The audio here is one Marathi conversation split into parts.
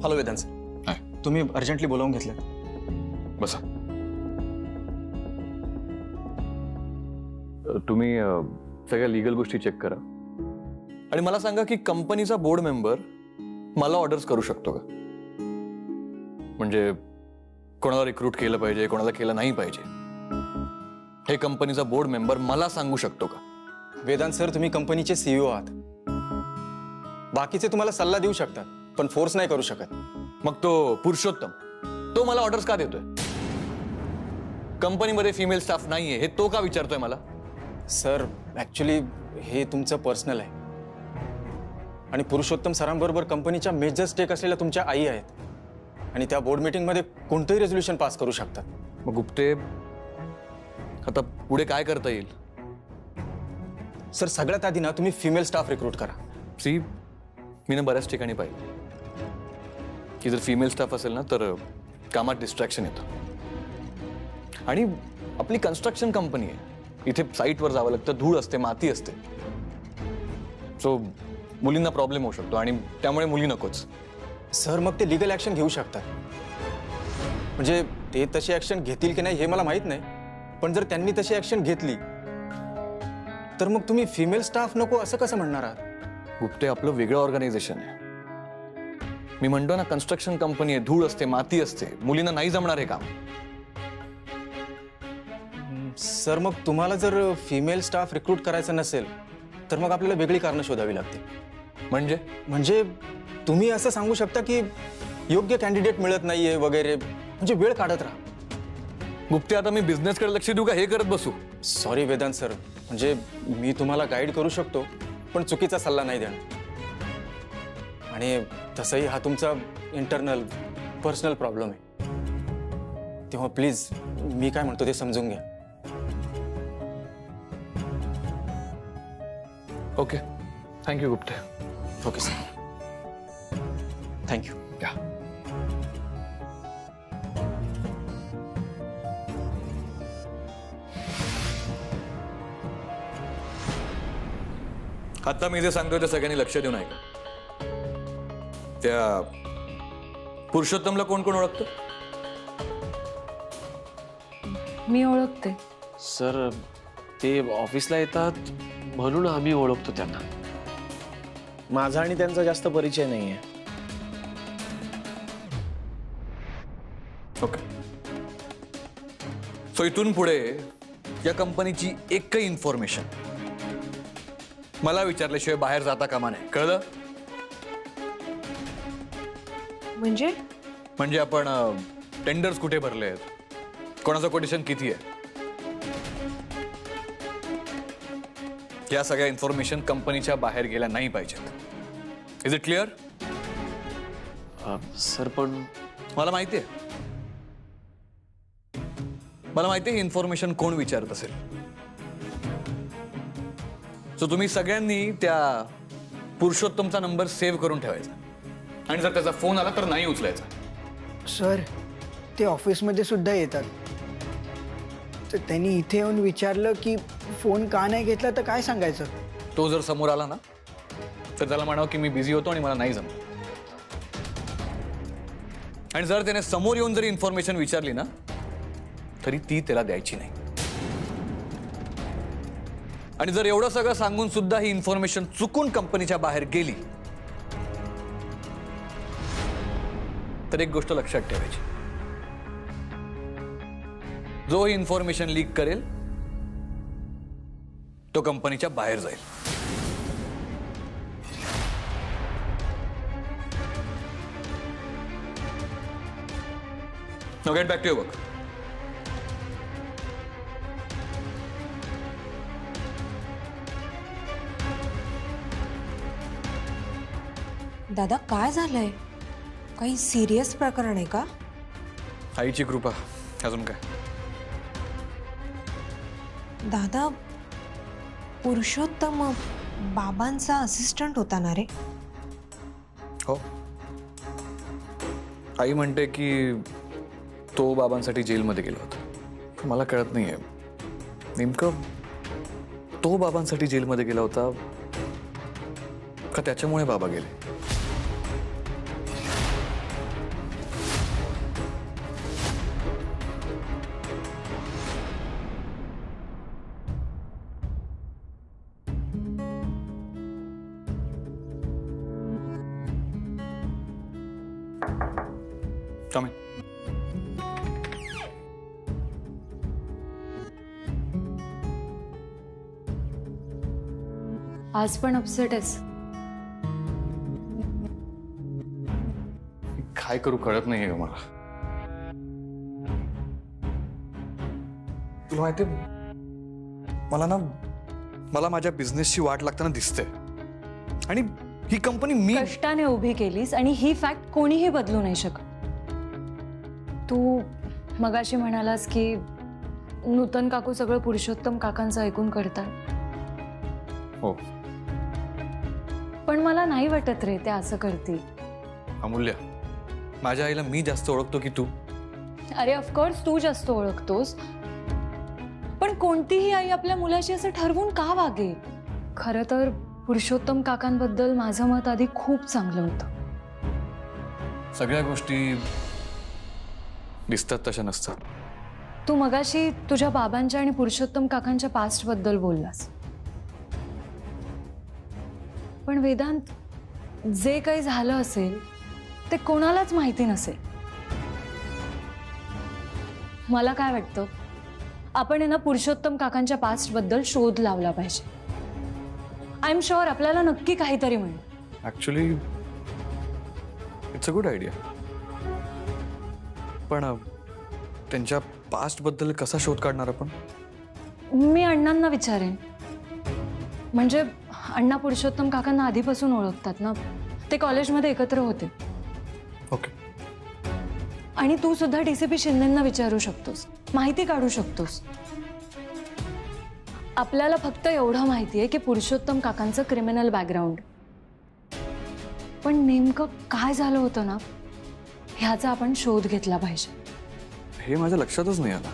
हॅलो वेदांत सर, हाय. तुम्ही अर्जंटली बोलावून घेतलं. बसा. तुम्ही सगळ्या लीगल गोष्टी चेक करा आणि मला सांगा की कंपनीचा बोर्ड मेंबर मला ऑर्डर्स करू शकतो का? म्हणजे कोणाला रिक्रूट केलं पाहिजे, कोणाला केलं नाही पाहिजे, हे कंपनीचा बोर्ड मेंबर मला सांगू शकतो का? वेदांत सर, तुम्ही कंपनीचे सीईओ आहात. बाकीचे तुम्हाला सल्ला देऊ शकतात, पण फोर्स नाही करू शकत. मग तो पुरुषोत्तम, तो मला ऑर्डर्स का देतोय? कंपनीमध्ये फिमेल स्टाफ नाहीये हे तो का विचारतोय मला? सर, ऍक्च्युली हे तुमचं पर्सनल आहे आणि पुरुषोत्तम सरांबरोबर कंपनीच्या मेजर स्टेक असलेल्या तुमच्या आई आहेत आणि त्या बोर्ड मीटिंगमध्ये कोणतंही रेझोल्युशन पास करू शकतात. मग गुप्ते, आता पुढे काय करता येईल? सर, सगळ्यात आधी ना तुम्ही फिमेल स्टाफ रिक्रूट करा. सी, मी ना बऱ्याच ठिकाणी पाहिजे की जर फिमेल स्टाफ असेल ना तर कामात डिस्ट्रॅक्शन येतं. आणि आपली कन्स्ट्रक्शन कंपनी आहे, इथे साईटवर जावं लागतं, धूळ असते, माती असते, सो मुलींना प्रॉब्लेम होऊ शकतो आणि त्यामुळे मुली नकोच. सर, मग ते लिगल ऍक्शन घेऊ शकतात. म्हणजे ते तशी ऍक्शन घेतील की नाही हे मला माहित नाही, पण जर त्यांनी तशी ऍक्शन घेतली तर मग तुम्ही फिमेल स्टाफ नको असं कसं म्हणणार आहात? गुप्ते, आपलं वेगळं ऑर्गनायझेशन आहे. मी म्हणतो ना, कन्स्ट्रक्शन कंपनी आहे, धूळ असते, माती असते, मुलींना नाही जमणार हे काम. सर, मग तुम्हाला जर फिमेल स्टाफ रिक्रूट करायचं नसेल तर मग आपल्याला वेगळी कारणं शोधावी लागतील. म्हणजे तुम्ही असं सांगू शकता की योग्य कॅन्डिडेट मिळत नाहीये वगैरे, म्हणजे वेळ काढत राहा. गुप्ते, आता मी बिझनेसकडे लक्ष देऊ का हे करत बसू? सॉरी वेदांत सर, म्हणजे मी तुम्हाला गाईड करू शकतो पण चुकीचा सल्ला नाही देणार. आणि तसंही हा तुमचा इंटरनल पर्सनल प्रॉब्लेम आहे, तेव्हा प्लीज मी काय म्हणतो ते समजून घ्या. Okay, thank you Gupte. Okay sir, thank you. या. आता मी जे सांगतोय ते सगळ्यांनी लक्ष देऊन ऐका. त्या पुरुषोत्तमला कोण कोण ओळखतं? मी ओळखते. सर, ते ऑफिसला येतात म्हणून आम्ही ओळखतो त्यांना. माझा आणि त्यांचा जास्त परिचय नाहीये. ओके, सो इथून पुढे या कंपनीची एकही इन्फॉर्मेशन मला विचारल्याशिवाय बाहेर जाता कामा नये, कळलं? म्हणजे आपण टेंडर्स कुठे भरले आहेत, कोणाचं कोटेशन किती आहे, या सगळ्या इन्फॉर्मेशन कंपनीच्या बाहेर गेल्या नाही पाहिजेत. Is it clear? सर, पण मला माहिती आहे, ही इन्फॉर्मेशन कोण विचारत असेल. सो तुम्ही सगळ्यांनी त्या पुरुषोत्तमचा नंबर सेव्ह करून ठेवायचा आणि जर त्याचा फोन आला तर नाही उचलायचा. सर, ते ऑफिसमध्ये सुद्धा येतात, तर त्यांनी इथे येऊन विचारलं की फोन का नाही घेतला तर काय सांगायचं? तो जर समोर आला ना तर त्याला म्हणावं की मी बिझी होतो आणि मला नाही जमत. आणि जर त्याने समोर येऊन जरी इन्फॉर्मेशन विचारली ना तरी ती त्याला द्यायची नाही. आणि जर एवढं सगळं सांगून सुद्धा ही इन्फॉर्मेशन चुकून कंपनीच्या बाहेर गेली तर एक गोष्ट लक्षात ठेवायची, जो ही इन्फॉर्मेशन लीक करेल तो कंपनीच्या बाहेर जाईल. Now get back to your work. दादा, काय झालंय? काही सिरियस प्रकरण आहे का? आईची कृपा, अजून काय? दादा, पुरुषोत्तम बाबांचा असिस्टंट होता ना रे? हो, आई म्हणते की तो बाबांसाठी जेलमध्ये गेला होता. मला कळत नाहीये नेमकं तो बाबांसाठी जेलमध्ये गेला होता का त्याच्यामुळे बाबा गेले. Come in. आज पण अपसेट आहेस? काय करू कळत नाहीये ग मला. तुला माहिती मला माझ्या बिझनेसची वाट लागताना दिसते. आणि ही कंपनी मी कष्टाने उभी केलीस आणि ही फॅक्ट कोणीही बदलू नाही शकत. तू मगाशी म्हणालास की नूतन काकू सगळं पुरुषोत्तम काकांचं ऐकून करतात. हो. पण मला नाही वाटत रे ते असं करतील. अमूल्य, माझ्या आईला मी जास्त ओळखतो की तू? अरे ऑफकोर्स तू जास्त ओळखतोस, पण कोणतीही आई आपल्या मुलाशी असं ठरवून का वागेल? खरं तर पुरुषोत्तम काकांबद्दल माझं मत आधी खूप चांगलं होतं. सगळ्या गोष्टी दिसतात तशा नसतात. तू मगाशी तुझ्या बाबांच्या आणि पुरुषोत्तम काकांच्या पास्ट बद्दल बोललास, पण वेदांत, जे काही झालं असेल ते कोणालाच माहिती नसेल. मला काय वाटतं, आपण आहे ना पुरुषोत्तम काकांच्या पास्ट बद्दल शोध लावला पाहिजे. आय एम शुअर आपल्याला नक्की काहीतरी मिळेल. Actually it's a good idea. पण त्यांच्या पास्ट बद्दल कसा शोध काढणार आपण? मी अण्णांना विचारेन. म्हणजे अण्णा पुरुषोत्तम काकांना आधीपासून ओळखतात ना, ते कॉलेजमध्ये एकत्र होते. ओके. आणि तू सुद्धा DCP शिंदेंना विचारू शकतोस, माहिती काढू शकतोस. आपल्याला फक्त एवढं माहिती आहे की पुरुषोत्तम काकांचं क्रिमिनल बॅकग्राऊंड, पण नेमकं काय झालं होतं ना ह्याचा आपण शोध घेतला पाहिजे. हे माझ्या लक्षातच नाही आलं.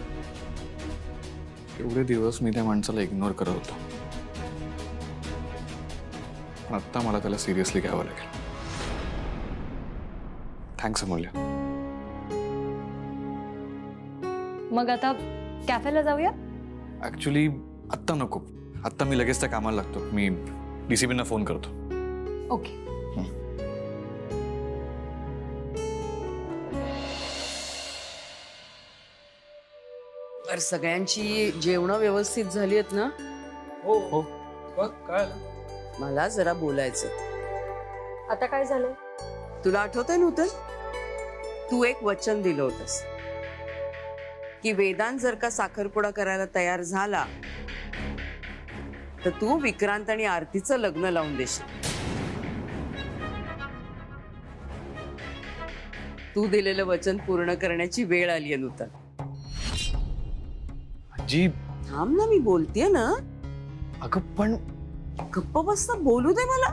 एवढे दिवस मी त्या माणसाला इग्नोर करत होतो. आत्ता मला त्याला सिरियसली घ्यावं लागेल. थँक्स अमूल्य. मग आता कॅफेला जाऊया? ऍक्च्युली आत्ता नको. आत्ता मी लगेच त्या कामाला लागतो. मी DCPना फोन करतो. ओके. तर सगळ्यांची जेवणं व्यवस्थित झाली आहेत ना? हो हो. बघ काय मला जरा बोलायचं. आता काय झालं? तुला आठवतंय नूतन, तू एक वचन दिलं होतंस की वेदांत जर का साखरपुडा करायला तयार झाला तर तू विक्रांत आणि आरतीचं लग्न लावून देशील. तू दिलेलं वचन पूर्ण करण्याची वेळ आली आहे नूतन. जी थांब ना, मी बोलतेय ना. अगं पण गप्प बसता बोलू दे मला.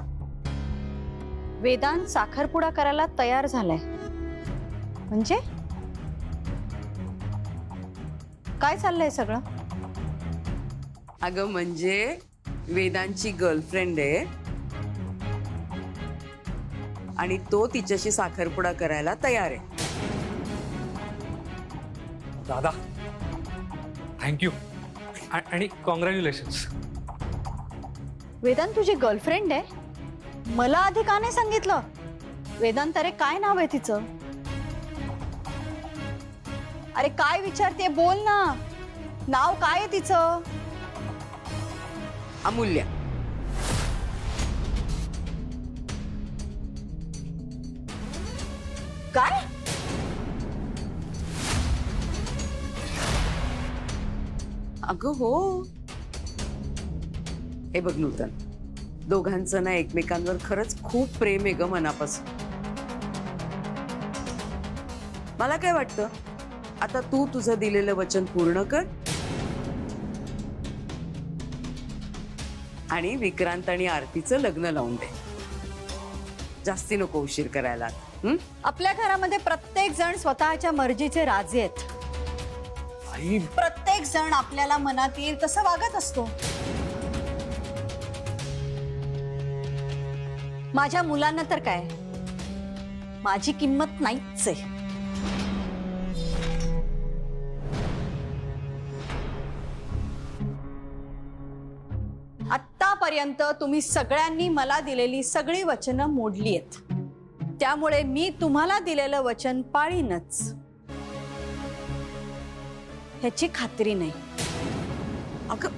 वेदांत साखरपुडा करायला तयार झालाय म्हणजे काय चाललंय सगळं? अगं म्हणजे वेदांची गर्लफ्रेंड आहे आणि तो तिच्याशी साखरपुडा करायला तयार आहे. दादा थँक्यू आणि कॉंग्रॅच्युलेशन्स. वेदांत तुझी गर्लफ्रेंड आहे? मला आधी का नाही सांगितलं? वेदांत, अरे काय नाव आहे तिचं? अरे काय विचारते, बोल ना. नाव काय आहे तिचं? अमूल्य. काय? अगं हो. हे बघ नूतन, दोघांचं ना एकमेकांवर खरंच खूप प्रेम आहे ग मनापासून. मला काय वाटतं, आता तू तुझं दिलेलं वचन पूर्ण कर आणि विक्रांत आणि आरतीचं लग्न लावून दे. जास्ती नको उशीर करायला. आपल्या घरामध्ये प्रत्येक जण स्वतःच्या मर्जीचे राजे आहेत. आई, प्रत्येक जण आपल्याला मनात येईल तसं वागत असतो. माझ्या मुलांना तर काय, माझी किंमत नाहीच आहे. आतापर्यंत तुम्ही सगळ्यांनी मला दिलेली सगळी वचनं मोडली आहेत. त्यामुळे मी तुम्हाला दिलेलं वचन पाळीनच, ह्याची खात्री नाही. अगं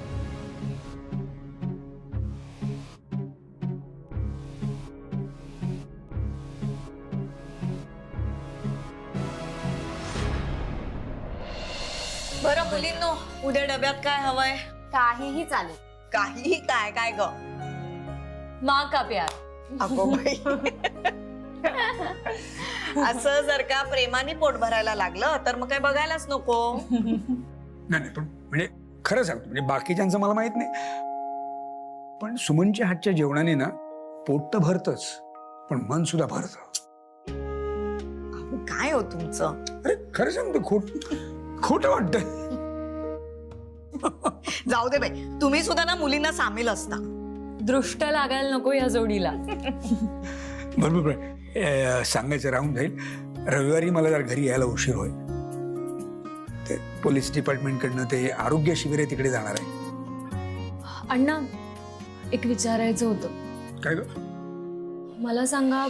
बरं मुलींनो, उद्या डब्यात काय हवंय? काहीही चालेल. काहीही काय काय ग? माँ का प्यार. अगो बाई. असं जर का प्रेमाने पोट भरायला लागलं तर मग काय बघायलाच नको. नाही पण म्हणजे खरं सांगतो, म्हणजे बाकीच्यांचं मला माहित नाही, पण सुमनच्या हातच्या जेवणाने ना पोट तर भरतच, पण मन सुद्धा भरत. काय हो तुमचं? अरे खरं सांगतो, खोट वाटत. जाऊ दे बाई, तुम्ही सुद्धा ना मुलींना सामील असता. दृष्ट लागायला नको या जोडीला. बरोबर. सांगायचं राहून जाईल, रविवारी मला जर घरी यायला उशीर होईल. ते पोलीस डिपार्टमेंटकडनं ते आरोग्य शिबिर आहे, तिकडे जाणार आहे. अण्णा, एक विचारायचं होतं. काय ग? मला सांगा,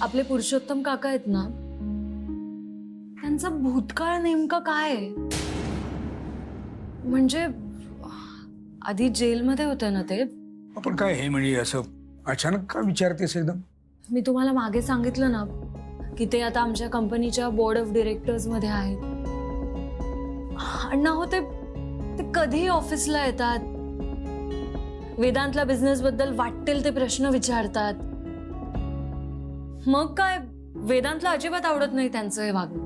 आपले पुरुषोत्तम काका आहेत ना, त्यांचा भूतकाळ नेमका काय आहे? म्हणजे आधी जेलमध्ये होते ना ते. आपण काय हे म्हणजे असं अचानक का विचारतेस एकदम? मी तुम्हाला मागे सांगितलं ना की ते आता आमच्या कंपनीच्या बोर्ड ऑफ डिरेक्टर्स मध्ये आहेत. अण्णा हो, ते कधी ऑफिसला येतात, वेदांतला बिझनेस बद्दल वाटेल ते प्रश्न विचारतात. मग काय वेदांतला अजिबात आवडत नाही त्यांचं हे वागणं.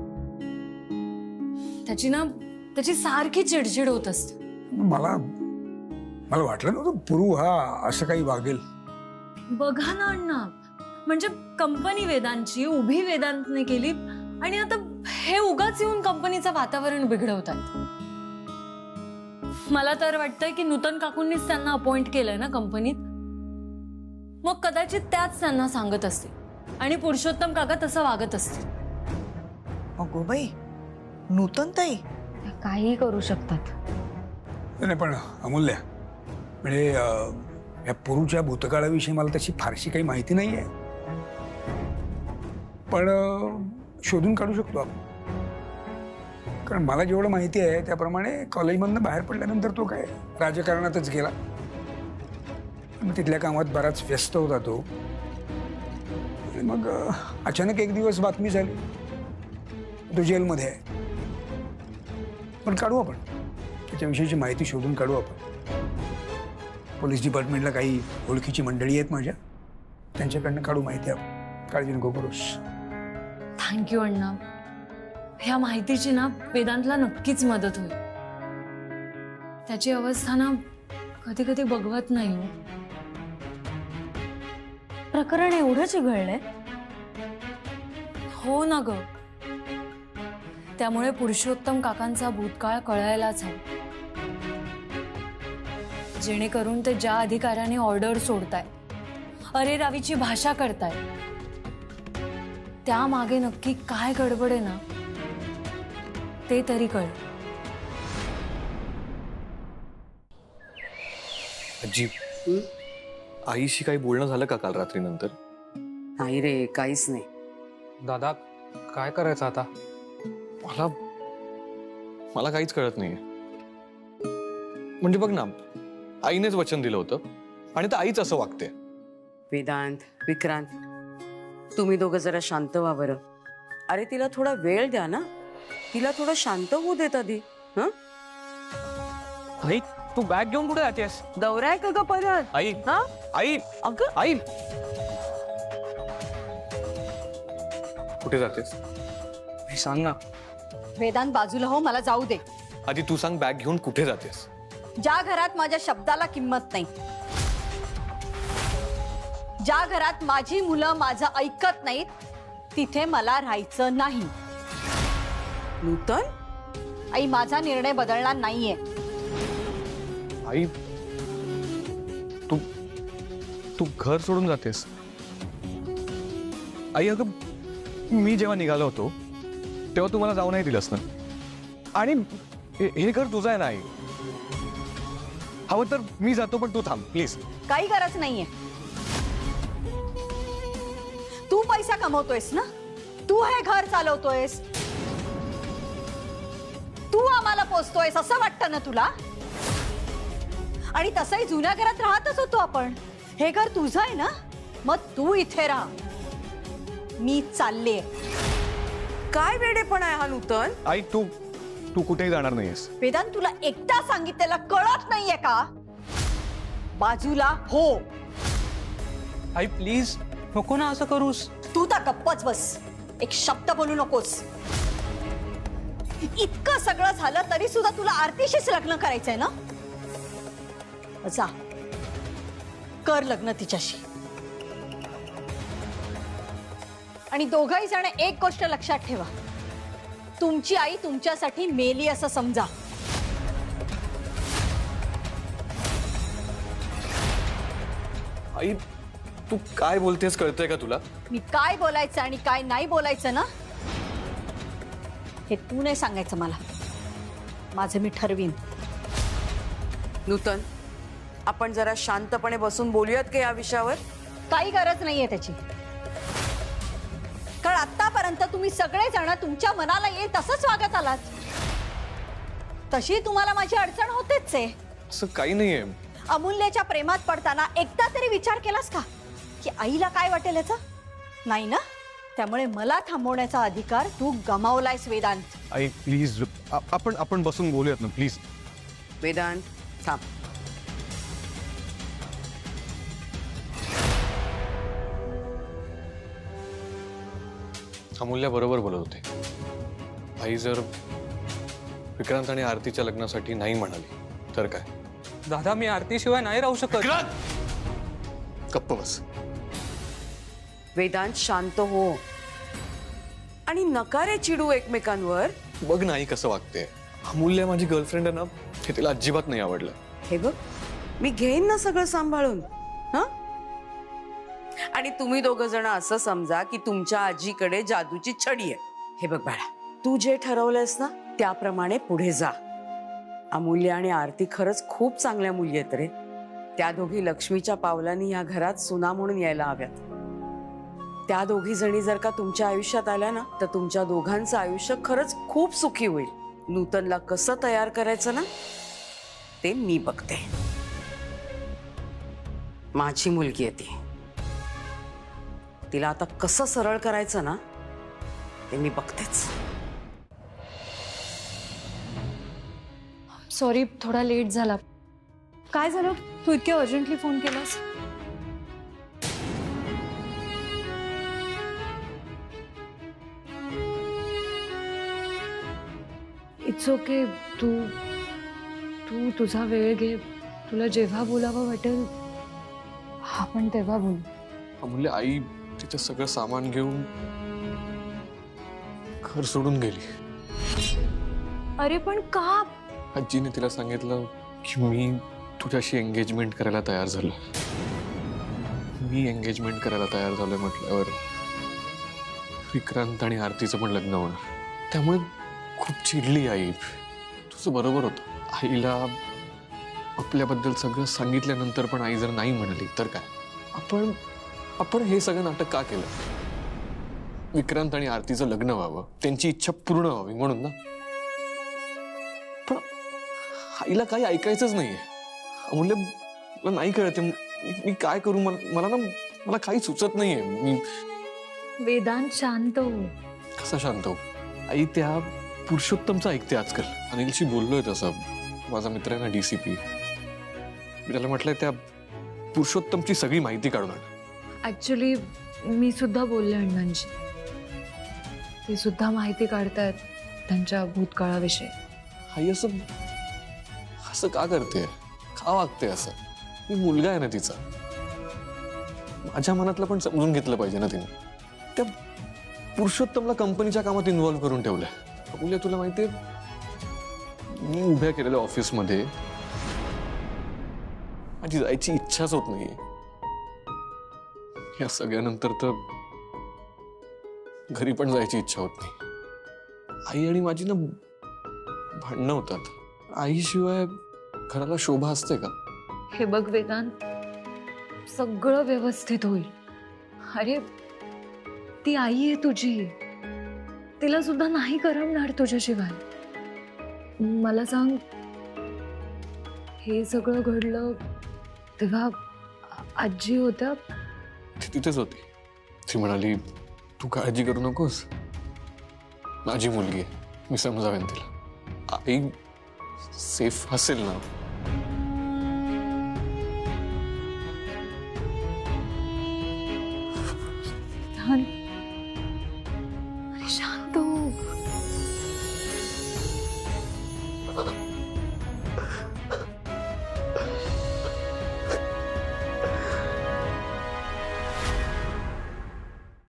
त्याची सारखी चिडचिड होत असते. मला वाटलं नव्हतं पुरू हा असं काही वागेल. बघा ना अण्णा, म्हणजे कंपनी वेदांची उभी वेदांतने केली आणि आता हे उगाच येऊन कंपनीचं वातावरण बिघडवतात. मला तर वाटतंय की नूतन काकूंनीच त्यांना अपॉइंट केलंय ना कंपनीत. मग कदाचित त्याच त्यांना सांगत असतील आणि पुरुषोत्तम काका तसं वागत असतील. अगो बाई, नूतन ताई काही करू शकतात. नाही पण अमूल्य, म्हणजे या पुरूच्या भूतकाळाविषयी मला तशी फारशी काही माहिती नाही आहे, पण शोधून काढू शकतो आपण. कारण मला जेवढं माहिती आहे त्याप्रमाणे कॉलेजमधनं बाहेर पडल्यानंतर तो काय राजकारणातच गेला. मग तिथल्या कामात बराच व्यस्त होता तो. आणि मग अचानक एक दिवस बातमी झाली तो जेलमध्ये आहे. पण काढू आपण त्याच्याविषयीची माहिती, शोधून काढू आपण. पोलीस डिपार्टमेंटला काही ओळखीची मंडळी आहेत माझ्या, त्यांच्याकडनं काढू माहिती आपण. काळजी नको करूस. थँक्यू अण्णा. ह्या माहितीची ना वेदांतला नक्कीच मदत होईल. त्याची अवस्था ना कधी कधी बघवत नाही. प्रकरण एवढं चिघळलंय. हो ना ग. त्यामुळे पुरुषोत्तम काकांचा भूतकाळ कळायलाच हवा, जेणेकरून ते ज्या अधिकाराने ऑर्डर सोडताय, अरे रावीची भाषा करताय, त्या मागे नक्की काय गडबड आहे ना ते तरी कळेल. अजी, आईशी काही बोलणं झालं का काल रात्री नंतर? नाही रे, काहीच नाही. दादा, काय करायचं आता? मला काहीच कळत नाहीये. म्हणजे बघ ना, आईनेच वचन दिलं होतं आणि तर आईच असं वागते. वेदांत, विक्रांत, तुम्ही दोघं जरा शांत व्हा बरं. अरे तिला थोडा वेळ द्या ना, तिला थोडं शांत होऊ देत आधी. हं? आई, तू बॅग घेऊन कुठे जातेस? दौरा आहे का ग परत? आई, हा? आई, अगं आई, कुठे जातेस? सांग ना. वेदांत बाजूला हो, मला जाऊ दे. आधी तू सांग, बॅग घेऊन कुठे जातेस? ज्या घरात माझ्या शब्दाला किंमत नाही, ज्या घरात माझी मुलं माझं ऐकत नाहीत, तिथे मला राहायचं नाही. नूतन, आई, माझा निर्णय बदलणार नाहीये. आई, तू घर सोडून जातेस? आई, अगं मी जेव्हा निघालो होतो तेव्हा तू मला जाऊ नाही दिलंस ना. आणि हे घर तुझं आहे ना आई. हवं तर मी जातो, पण तू थांब प्लीज. काही गरज नाहीये. तू पैसा कमवतोयस ना, तू हे घर चालवतोयस, तू आम्हाला पोसतोयस असं वाटतं ना तुला? आणि तसंही जुन्या घरात राहतच होतो आपण. हे घर तुझं आहे ना, मग तू इथे राहा, मी चालले. काय वेडेपणा आहे हा नूतन? आई तू तू कुठेही जाणार नाहीयेस. वेदांत, तुला एकदा सांगितलेलं कळत नाहीये का? बाजूला हो. आई प्लीज नको ना असं करूस. तू तर गप्पच बस, एक शब्द बोलू नकोस. इतकं सगळं झालं तरी सुद्धा तुला आरतीशीच लग्न करायचंय ना? जा, कर लग्न तिच्याशी. आणि दोघही जण एक गोष्ट लक्षात ठेवा, तुमची आई तुमच्यासाठी मेली असं समजा. आई तू काय बोलतेस कळतंय का तुला? मी काय बोलायचं आणि काय नाही बोलायचं ना, हे तू नाही सांगायचं मला. माझं मी ठरवीन. नूतन, आपण जरा शांतपणे बसून बोलूयात का या विषयावर? काही गरज नाहीये त्याची. कारण आतापर्यंत तुम्ही सगळेजण तुमच्या मनाला येईल तसंच वागत आलात. तशी तुम्हाला माझी अडचण होतेच आहे. असं काही नाहीये. अमूल्याच्या प्रेमात पडताना एकदा तरी विचार केलास का की आईला काय वाटेल याचा? नाही ना? त्यामुळे मला थांबवण्याचा अधिकार तू गमावलायस वेदांत. आई प्लीज आपण बसून बोलूयात ना प्लीज. वेदांत थांब. अमूल्या बरोबर बोलत होते. आई जर विक्रांत आणि आरतीच्या लग्नासाठी नाही म्हणाली तर काय? दादा मी आरतीशिवाय नाही राहू शकत. गप्प बस. वेदांत शांत हो आणि नकारे चिडू एकमेकांवर. बघ नाही कसं वागते. अमूल्य माझी गर्लफ्रेंड आहे ना, हे तिला अजिबात नाही आवडलं. हे बघ, मी घेईन ना सगळं सांभाळून. हा, आणि तुम्ही दोघं जण असं समजा की तुमच्या आजीकडे जादूची छडी आहे. हे बघ बाळा, तू जे ठरवलंयस ना त्याप्रमाणे पुढे जा. अमूल्य आणि आरती खरंच खूप चांगल्या मुली आहेत रे. त्या दोघी लक्ष्मीच्या पावलांनी या घरात सुना म्हणून यायला हव्यात. त्या दोघी जणी जर का तुमच्या आयुष्यात आल्या ना, तर तुमच्या दोघांचं आयुष्य खरंच खूप सुखी होईल. नूतनला कसं तयार करायचं ना ते मी बघते. माझी मुलगी आहे ती. तिला आता कसं सरळ करायचं ना ते मी बघतेच. सॉरी, थोडा लेट झाला. काय झालं, तू इतक्या अर्जंटली फोन केलास? It's okay. तू तुझा वेळ घे. तुला जेव्हा बोलावं वाटेल आपण तेव्हा बोलू. अमूल्य आई तिचं सगळं सामान घेऊन घर सोडून गेली. अरे पण का? आजीने तिला सांगितलं की मी तुझ्याशी एंगेजमेंट करायला तयार झालो. मी एंगेजमेंट करायला तयार झालोय म्हटल्यावर विक्रांत आणि आरतीचं पण लग्न होणार. त्यामुळे खूप चिडली आई. तुझं बरोबर होतं. आईला आपल्याबद्दल सगळं सांगितल्यानंतर पण आई जर नाही म्हणाली तर काय? आपण हे सगळं नाटक का केलं? विक्रांत आणि आरतीचं लग्न व्हावं, त्यांची इच्छा पूर्ण व्हावी म्हणून ना. पण आईला काही ऐकायचंच नाहीये. अमूल्य मला नाही कळते मी काय करू. मला काही सुचत नाहीये. मी वेदांत शांत हो. कसा शांत हो? आई त्या पुरुषोत्तमचं ऐकते आजकाल. अनिलशी बोललोय तसं. माझा मित्र आहे ना DCP, मी त्याला म्हटलंय त्या पुरुषोत्तमची सगळी माहिती काढून आण. ऍक्च्युली मी सुद्धा बोलले अण्णांशी. ते सुद्धा माहिती काढतायत त्यांच्या भूतकाळाविषयी. आई असं का करते? का वागते असं? मी मुलगा आहे ना तिचा. माझ्या मनातलं पण समजून घेतलं पाहिजे ना तिने. त्या पुरुषोत्तमला कंपनीच्या कामात इन्व्हॉल्व करून ठेवलंय. अमूल्य तुला माहितीये मी उभ्या केलेल्या ऑफिसमध्ये माझी जायची इच्छाच होत नाहीये. या सगळ्यानंतर तर घरी पण जायची इच्छा होत नाही. आई आणि माझी ना भांडणं होतात. आईशिवाय घराला शोभा असते का? हे बघ वेदांत, सगळं व्यवस्थित होईल. अरे ती आई आहे तुझी, तिला सुद्धा नाही करमणार तुझ्याशिवाय. मला सांग, हे सगळं घडलं तेव्हा आजी होत्या? ती तिथेच होती. ती म्हणाली, तू काळजी करू नकोस, माझी मुलगी आहे, मी समजावेन तिला. आई सेफ असेल ना. शांत हो.